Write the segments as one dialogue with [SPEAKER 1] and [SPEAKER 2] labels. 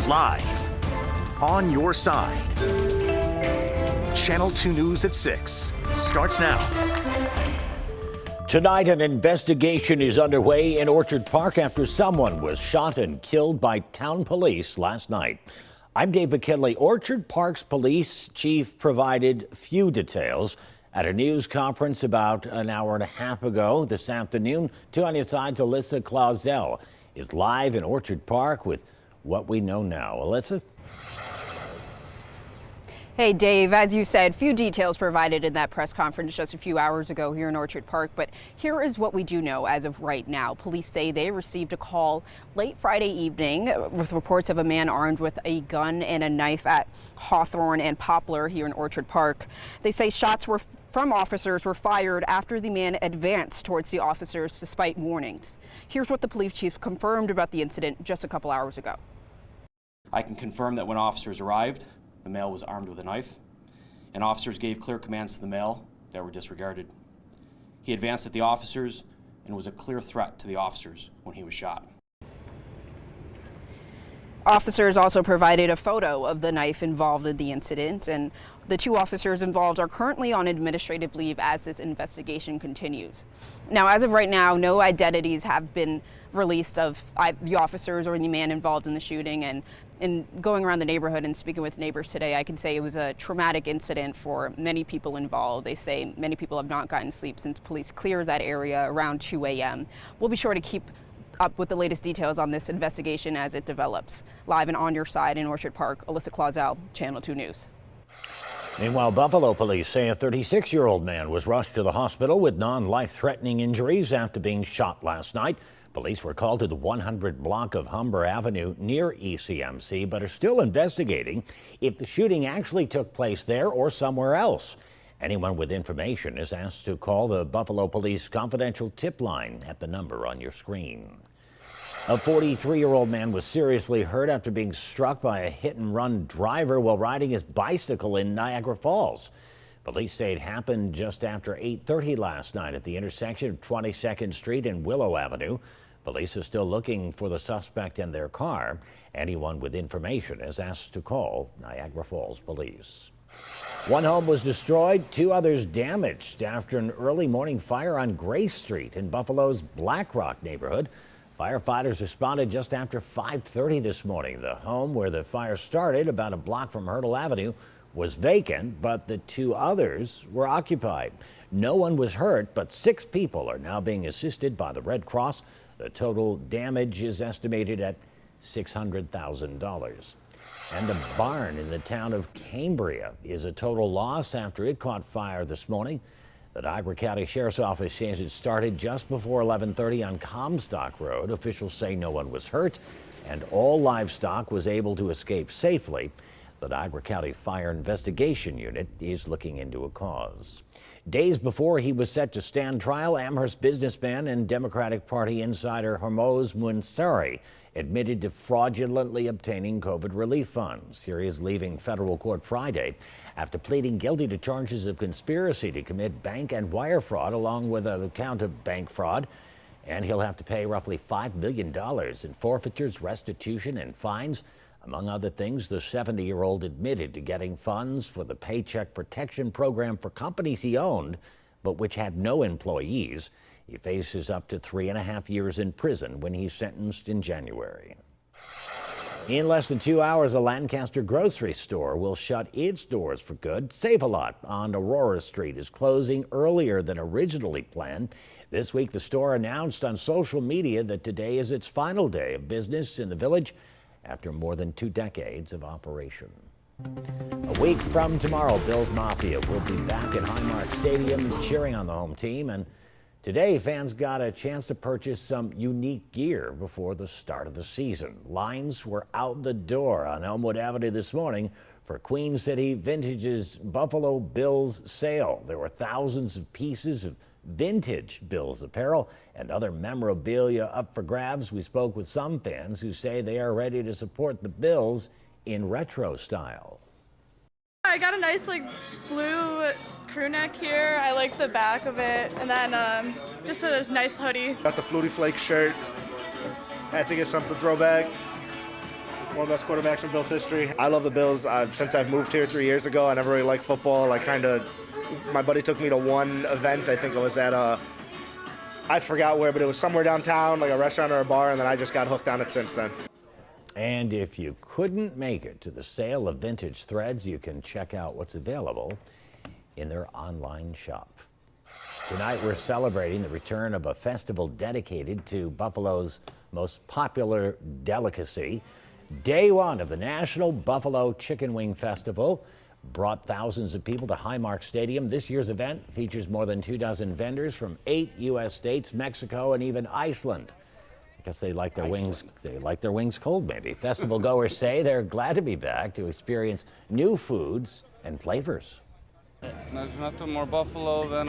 [SPEAKER 1] Live. On your side. Channel 2 News at 6 starts now.
[SPEAKER 2] Tonight, an investigation is underway in Orchard Park after someone was shot and killed by town police last night. I'm Dave McKinley. Orchard Park's police chief provided few details at a news conference about an hour and a half ago this afternoon. 2 on your side's Alyssa Clausell is live in Orchard Park with what we know now. Alyssa?
[SPEAKER 3] Hey, Dave, as you said, few details provided in that press conference just a few hours ago here in Orchard Park. But here is what we do know as of right now. Police say they received a call late Friday evening with reports of a man armed with a gun and a knife at Hawthorne and Poplar here in Orchard Park. They say shots from officers were fired after the man advanced towards the officers despite warnings. Here's what the police chief confirmed about the incident just a couple hours ago.
[SPEAKER 4] I can confirm that when officers arrived, the male was armed with a knife, and officers gave clear commands to the male that were disregarded. He advanced at the officers and was a clear threat to the officers when he was shot.
[SPEAKER 3] Officers also provided a photo of the knife involved in the incident, and the 2 officers involved are currently on administrative leave as this investigation continues. Now, as of right now, no identities have been released of the officers or the man involved in the shooting. And in going around the neighborhood and speaking with neighbors today, I can say it was a traumatic incident for many people involved. They say many people have not gotten sleep since police cleared that area around 2 a.m. We'll be sure to keep up with the latest details on this investigation as it develops. Live and on your side in Orchard Park, Alyssa Clausell, Channel 2 News.
[SPEAKER 2] Meanwhile, Buffalo police say a 36-year-old man was rushed to the hospital with non-life-threatening injuries after being shot last night. Police were called to the 100 block of Humber Avenue near ECMC, but are still investigating if the shooting actually took place there or somewhere else. Anyone with information is asked to call the Buffalo Police confidential tip line at the number on your screen. A 43-year-old man was seriously hurt after being struck by a hit-and-run driver while riding his bicycle in Niagara Falls. Police say it happened just after 8:30 last night at the intersection of 22nd Street and Willow Avenue. Police are still looking for the suspect in their car. Anyone with information is asked to call Niagara Falls Police. 1 home was destroyed, 2 others damaged after an early morning fire on Grace Street in Buffalo's Black Rock neighborhood. Firefighters responded just after 5:30 this morning. The home where the fire started, about a block from Hurdle Avenue, was vacant, but the 2 others were occupied. No one was hurt, but 6 people are now being assisted by the Red Cross. The total damage is estimated at $600,000. And a barn in the town of Cambria is a total loss after it caught fire this morning. The Niagara County Sheriff's Office says it started just before 11:30 on Comstock Road. Officials say no one was hurt and all livestock was able to escape safely. The Niagara County Fire Investigation Unit is looking into a cause. Days before he was set to stand trial, Amherst businessman and Democratic Party insider Hormoz Munsari admitted to fraudulently obtaining COVID relief funds. Here he is leaving federal court Friday after pleading guilty to charges of conspiracy to commit bank and wire fraud along with a count of bank fraud. And he'll have to pay roughly $5 million in forfeitures, restitution, and fines. Among other things, the 70-year-old admitted to getting funds for the Paycheck Protection Program for companies he owned, but which had no employees. He faces up to 3.5 years in prison when he's sentenced in January. In less than 2 hours, a Lancaster grocery store will shut its doors for good. Save-A-Lot on Aurora Street is closing earlier than originally planned. This week, the store announced on social media that today is its final day of business in the village after more than 2 decades of operation. A week from tomorrow, Bills Mafia will be back at Highmark Stadium cheering on the home team. And today, fans got a chance to purchase some unique gear before the start of the season. Lines were out the door on Elmwood Avenue this morning for Queen City Vintage's Buffalo Bills sale. There were thousands of pieces of vintage Bills apparel and other memorabilia up for grabs. We spoke with some fans who say they are ready to support the Bills in retro style.
[SPEAKER 5] I got a nice blue crew neck here. I like the back of it, and then just a nice hoodie.
[SPEAKER 6] Got the Flutie Flake shirt. Had to get something throwback. one of the best quarterbacks in Bills history. I love the Bills. Since I've moved here 3 years ago, I never really liked football. My buddy took me to one event. I think it was at I forgot where, but it was somewhere downtown, like a restaurant or a bar, and then I just got hooked on it since then.
[SPEAKER 2] And if you couldn't make it to the sale of vintage threads, you can check out what's available in their online shop. Tonight we're celebrating the return of a festival dedicated to Buffalo's most popular delicacy. Day one of the National Buffalo Chicken Wing Festival brought thousands of people to Highmark Stadium. This year's event features more than 24 vendors from 8 U.S. states, Mexico, and even Iceland. I guess they like their wings. They like their wings cold, maybe. Festival goers say they're glad to be back to experience new foods and flavors.
[SPEAKER 7] There's nothing more Buffalo than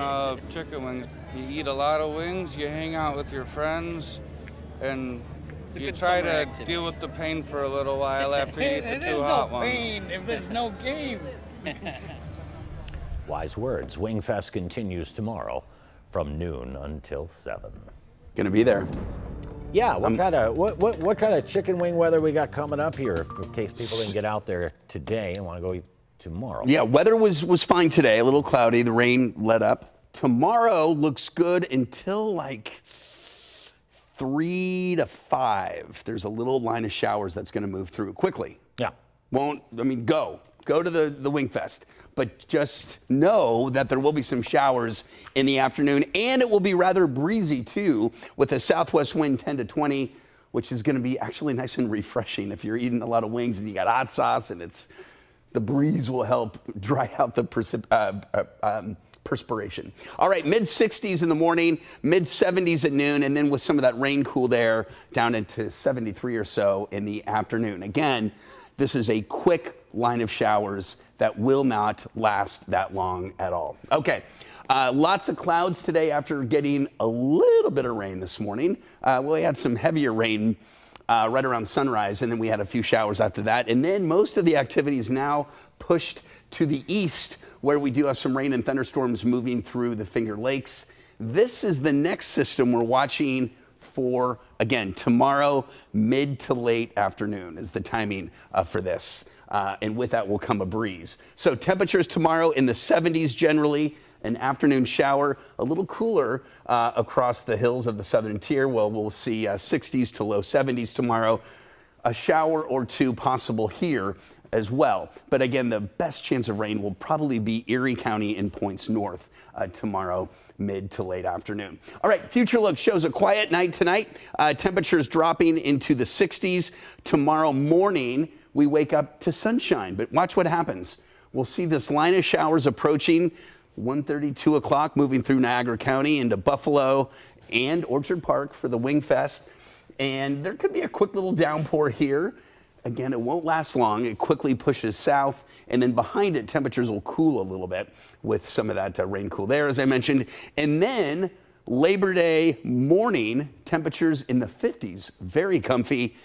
[SPEAKER 7] chicken wings. You eat a lot of wings, you hang out with your friends, and you try to deal with the pain for a little while after you eat the two hot ones.
[SPEAKER 8] There's no pain if there's no game.
[SPEAKER 2] Wise words. Wingfest continues tomorrow from noon until 7.
[SPEAKER 9] Gonna be there.
[SPEAKER 2] Yeah, what kind of chicken wing weather we got coming up here in case people didn't get out there today and want to go eat tomorrow?
[SPEAKER 9] Yeah, weather was fine today, a little cloudy, the rain let up. Tomorrow looks good until like 3 to 5. There's a little line of showers that's going to move through quickly.
[SPEAKER 2] Yeah.
[SPEAKER 9] Go to the Wingfest, but just know that there will be some showers in the afternoon, and it will be rather breezy too, with a southwest wind 10 to 20, which is going to be actually nice and refreshing if you're eating a lot of wings and you got hot sauce, and the breeze will help dry out the perspiration. All right, mid-60s in the morning, mid-70s at noon, and then with some of that rain cool there down into 73 or so in the afternoon. Again, this is a quick line of showers that will not last that long at all. Okay, lots of clouds today after getting a little bit of rain this morning. We had some heavier rain right around sunrise, and then we had a few showers after that. And then most of the activity is now pushed to the east, where we do have some rain and thunderstorms moving through the Finger Lakes. This is the next system we're watching for, again, tomorrow, mid to late afternoon is the timing for this. And with that will come a breeze. So temperatures tomorrow in the 70s generally, an afternoon shower, a little cooler across the hills of the southern tier. Well, we'll see 60s to low 70s tomorrow. A shower or two possible here as well. But again, the best chance of rain will probably be Erie County and points north tomorrow, mid to late afternoon. All right, future look shows a quiet night tonight. Temperatures dropping into the 60s. Tomorrow morning, we wake up to sunshine, but watch what happens. We'll see this line of showers approaching 1:30, 2 o'clock, moving through Niagara County into Buffalo and Orchard Park for the Wingfest. And there could be a quick little downpour here. Again, it won't last long. It quickly pushes south, and then behind it, temperatures will cool a little bit with some of that rain cool there, as I mentioned. And then Labor Day morning, temperatures in the 50s, very comfy.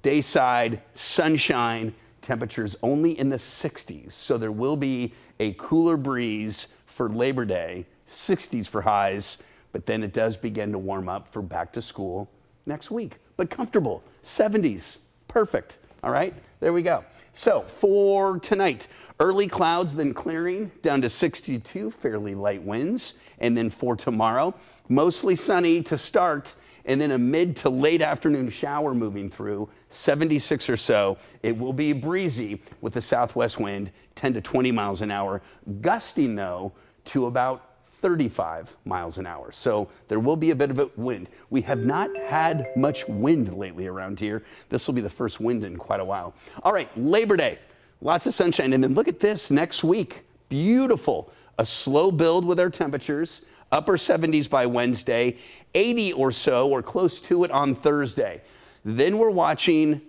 [SPEAKER 9] Dayside, sunshine, temperatures only in the 60s. So there will be a cooler breeze for Labor Day, 60s for highs, but then it does begin to warm up for back to school next week. But comfortable, 70s, perfect. All right, there we go. So for tonight, early clouds, then clearing down to 62, fairly light winds. And then for tomorrow, mostly sunny to start, and then a mid to late afternoon shower moving through, 76 or so. It will be breezy with the southwest wind, 10 to 20 miles an hour, gusting though to about 35 miles an hour. So there will be a bit of a wind. We have not had much wind lately around here. This will be the first wind in quite a while. All right, Labor Day, lots of sunshine. And then look at this next week. Beautiful. A slow build with our temperatures. Upper 70s by Wednesday, 80 or so, or close to it on Thursday. Then we're watching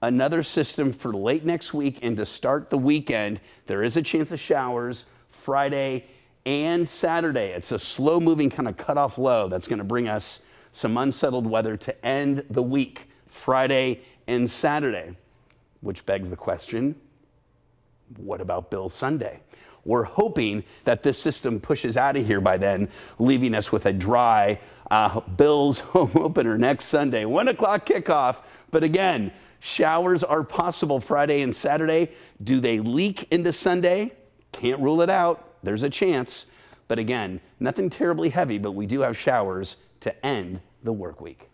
[SPEAKER 9] another system for late next week, and to start the weekend, there is a chance of showers Friday and Saturday. It's a slow-moving kind of cutoff low that's going to bring us some unsettled weather to end the week, Friday and Saturday, which begs the question, what about Bill Sunday? We're hoping that this system pushes out of here by then, leaving us with a dry Bills home opener next Sunday, 1 o'clock kickoff. But again, showers are possible Friday and Saturday. Do they leak into Sunday? Can't rule it out. There's a chance. But again, nothing terribly heavy, but we do have showers to end the work week.